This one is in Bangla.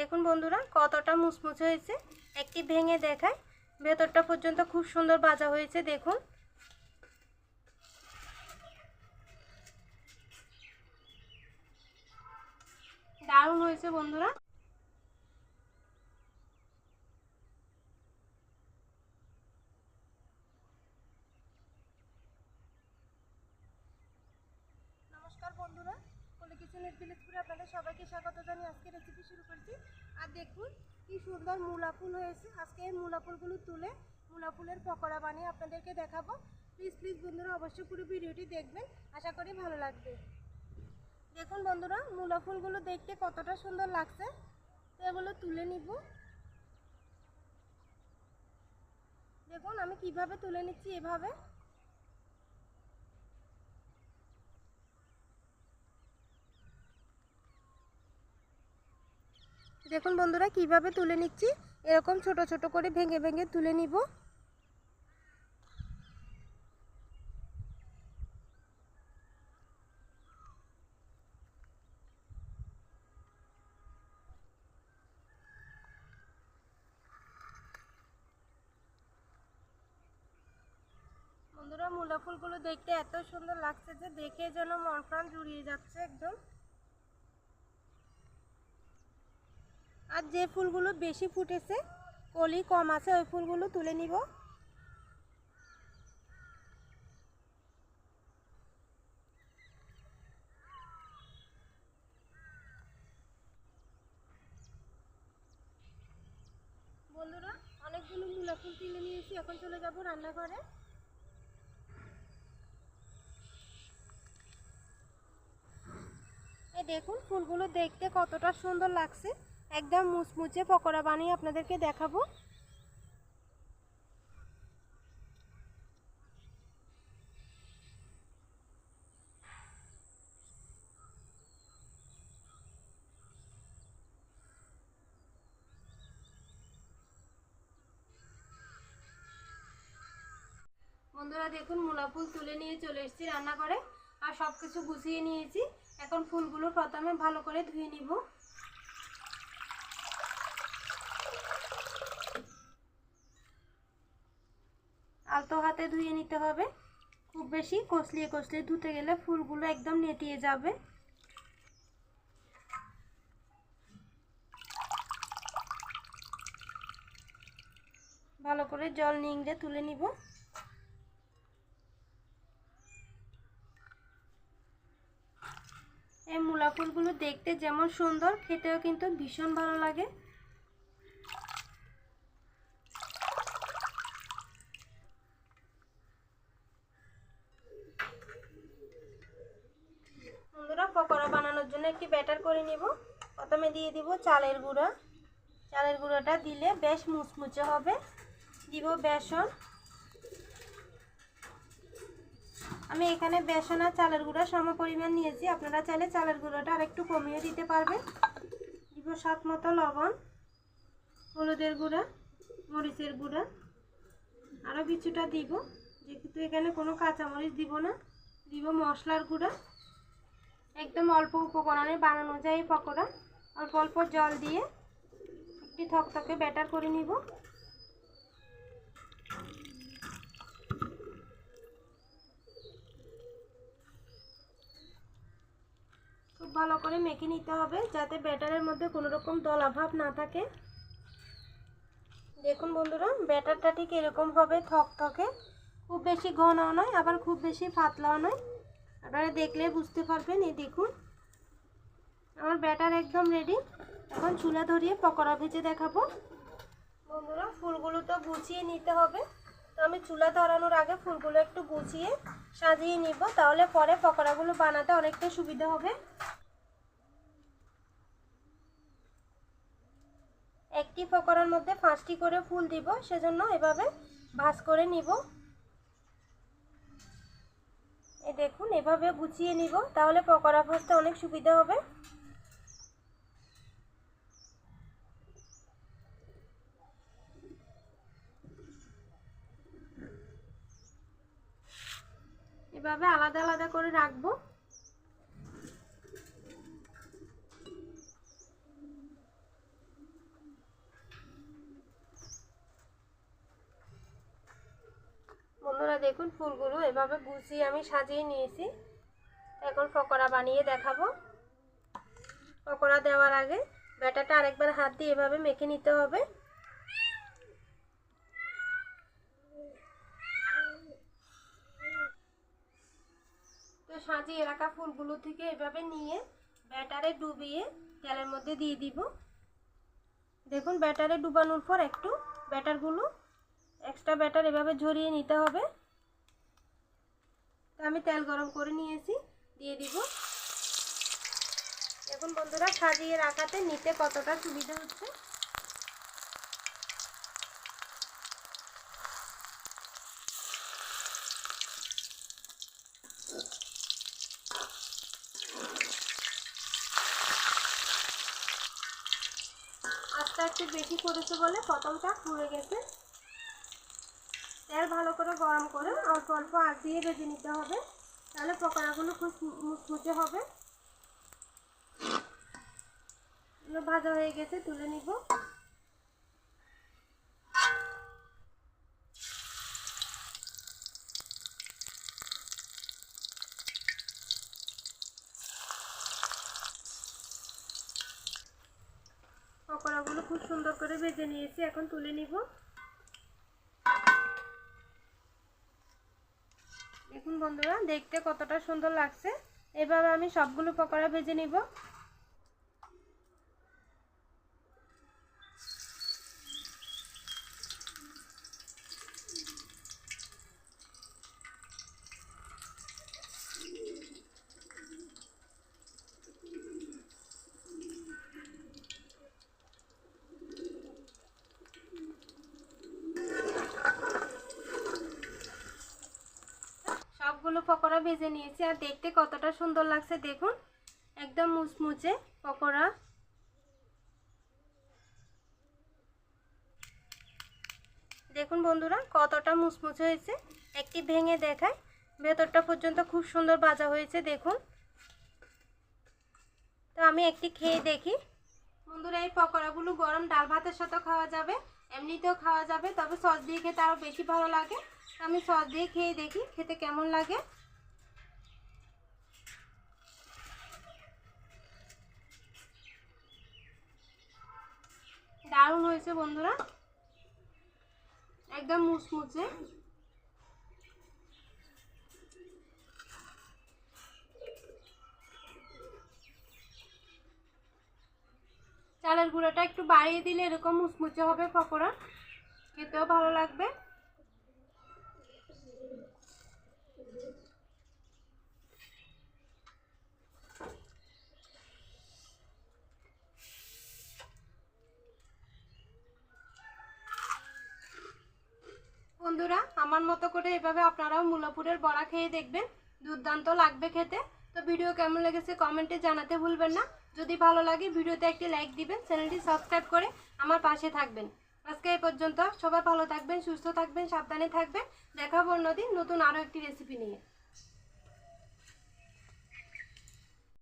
দেখুন বন্ধুরা কতটা মুচমুচে হয়েছে। একটি ভেঙে দেখায়, ভেতরটা পর্যন্ত খুব সুন্দর ভাজা হয়েছে। দেখুন দারুণ হয়েছে বন্ধুরা। নমস্কার বন্ধুরা, কোলে কিচেনের ভিলেজপুরে আপনাদের সবাইকে স্বাগত জানিয়ে আজকে রেসিপি শুরু করছি। আর দেখুন কি সুন্দর মূলা ফুল হয়েছে। আজকে এই মূলা ফুলগুলো তুলে মূলা ফুলের পকোড়া বানিয়ে আপনাদেরকে দেখাবো। প্লিজ বন্ধুরা অবশ্যই পুরো ভিডিওটি দেখবেন, আশা করি ভালো লাগবে। দেখুন বন্ধুরা মূলা ফুলগুলো দেখতে কতটা সুন্দর লাগছে, তো এগুলো তুলে নিব। দেখুন আমি কিভাবে তুলে নিচ্ছি, এভাবে। দেখুন বন্ধুরা কিভাবে তুলে নিচ্ছি, এরকম ছোট ছোট করে ভেঙে ভেঙে তুলে নিব। বন্ধুরা মূলা ফুলগুলো দেখতে এত সুন্দর লাগছে যে দেখে যেন মন প্রাণ জুড়িয়ে যাচ্ছে একদম। আর যে ফুলগুলো বেশি ফুটেছে, কলি কম আছে, ওই ফুলগুলো তুলে নিব। বন্ধুরা অনেকগুলো মূলা ফুল তুলে নিয়েছি, এখন চলে যাব রান্নাঘরে। এই দেখুন ফুলগুলো দেখতে কতটা সুন্দর লাগছে, একদম মুচমুচে পকোড়া বানিয়ে আপনাদেরকে দেখাবো। বন্ধুরা দেখুন মূলা ফুল তুলে নিয়ে চলে এসেছি রান্নাঘরে, আর সব কিছু গুছিয়ে নিয়েছি। এখন ফুলগুলো প্রথমে ভালো করে ধুয়ে নিব। আলতো হাতে ধুয়ে নিতে হবে, খুব বেশি কষলিয়ে কষলিয়ে ধুতে গেলে ফুলগুলো একদম নেতিয়ে যাবে। ভালো করে জল নিংড়ে তুলে নিব। এই মূলা ফুলগুলো দেখতে যেমন সুন্দর, খেতেও কিন্তু ভীষণ ভালো লাগে। বন্ধুরা পকোড়া বানানোর জন্য একটি ব্যাটার করে নিব। প্রথমে দিয়ে দিব চালের গুঁড়া। চালের গুঁড়োটা দিলে বেশ মুচমুচে হবে। দিব বেসন। আমি এখানে বেসন আর চালের গুঁড়া সম পরিমাণ নিয়েছি, আপনারা চাইলে চালের গুঁড়োটা আর একটু কমিয়ে দিতে পারবেন। দিব স্বাদ মতো লবণ, হলুদের গুঁড়া, মরিচের গুঁড়া, আরও কিছুটা দিব, যেহেতু এখানে কোনো কাঁচামরিচ দিব না। দিব মশলার গুঁড়া। একদম অল্প উপকরণে বানানো যায় এই পকোড়া। অল্প অল্প জল দিয়ে একটি থকথকে ব্যাটার করে নিব। খুব ভালো করে মেখে নিতে হবে, যাতে ব্যাটারের মধ্যে কোনো রকম দলাভাব না থাকে। দেখুন বন্ধুরা ব্যাটারটা ঠিক এরকম হবে, থকথকে, খুব বেশি ঘনও নয় আবার খুব বেশি পাতলাও নয়। আপনারা দেখলে বুঝতে পারবেন। এই দেখুন আমার ব্যাটার একদম রেডি। এখন চুলা ধরিয়ে পকোড়া ভেজে দেখাবো। বন্ধুরা ফুলগুলো তো গুছিয়ে নিতে হবে, তো আমি চুলা ধরানোর আগে ফুলগুলো একটু গুছিয়ে সাজিয়ে নিব, তাহলে পরে পকোড়াগুলো বানাতে অনেকটা সুবিধা হবে। একটি পকোড়ার মধ্যে 5টি করে ফুল দিব, সেজন্য এভাবে ভাঁজ করে নিব। এই দেখুন এভাবে গুছিয়ে নিব, তাহলে পকোড়া ভাজতে অনেক সুবিধা হবে। এভাবে আলাদা আলাদা করে রাখবো। দেখুন ফুলগুলো এভাবে গুছিয়ে আমি সাজিয়ে নিয়েছি। এখন পকোড়া বানিয়ে দেখাবো। পকোড়া দেওয়ার আগে ব্যাটারটা আরেকবার হাত দিয়ে এভাবে মেখে নিতে হবে। তো সাজিয়ে রাখা ফুলগুলো থেকে এভাবে নিয়ে ব্যাটারে ডুবিয়ে তেলের মধ্যে দিয়ে দিব। দেখুন ব্যাটারে ডুবানোর পর একটু ব্যাটারগুলো এক্সট্রা ব্যাটার এভাবে ঝরিয়ে নিতে হবে। তো আমি তেল গরম করে নিয়েছি, দিয়ে দিব। দেখুন বন্ধুরা সাজিয়ে রাখাতে নিতে কতটা সুবিধা হচ্ছে। আস্তে একটু বেশি করেছে বলে প্রথমটা পুড়ে গেছে। তেল ভালো করে গরম করে অল্প অল্প আগ দিয়ে ভেজে নিতে হবে, তাহলে পকোড়াগুলো খুব মুচমুচে হবে। ভাজা হয়ে গেছে, তুলে নিব। পকোড়াগুলো খুব সুন্দর করে ভেজে নিয়েছি, এখন তুলে নিব। দেখুন বন্ধুরা দেখতে কতটা সুন্দর লাগছে। এভাবে আমি সবগুলো পকোড়া ভেজে নিব। সবগুলো পকোড়া ভেজে নিয়েছি, আর দেখতে কতটা সুন্দর লাগছে দেখুন, একদম মুচমুচে পকোড়া। দেখুন বন্ধুরা কতটা মুচমুচে হয়েছে, একটি ভেঙে দেখায়, ভেতরটা পর্যন্ত খুব সুন্দর ভাজা হয়েছে দেখুন। তো আমি একটি খেয়ে দেখি। বন্ধুরা এই পকোড়াগুলো গরম ডাল ভাতের সাথে খাওয়া যাবে, এমনিতেও খাওয়া যাবে, তবে সস দিয়ে খেতে আরও বেশি ভালো লাগে। তো আমি সস দিয়ে খেয়ে দেখি খেতে কেমন লাগে। দারুণ হয়েছে বন্ধুরা, একদম মুচমুচে। চালের গুঁড়োটা একটু বাড়িয়ে দিলে এরকম মুচমুচে হবে পকোড়া, খেতেও ভালো লাগবে। বন্ধুরা আমার মতো করে এভাবে আপনারাও মূলাপুরের বড়া খেয়ে দেখবেন, দুর্দান্ত লাগবে খেতে। তো ভিডিও কেমন লেগেছে কমেন্টে জানাতে ভুলবেন না। যদি ভালো লাগে ভিডিওতে একটি লাইক দিবেন, চ্যানেলটি সাবস্ক্রাইব করে আমার পাশে থাকবেন। আজকে এই পর্যন্ত, সবাই ভালো থাকবেন, সুস্থ থাকবেন, সাবধানে থাকবেন। দেখা হবে অন্যদিন নতুন আরও একটি রেসিপি নিয়ে।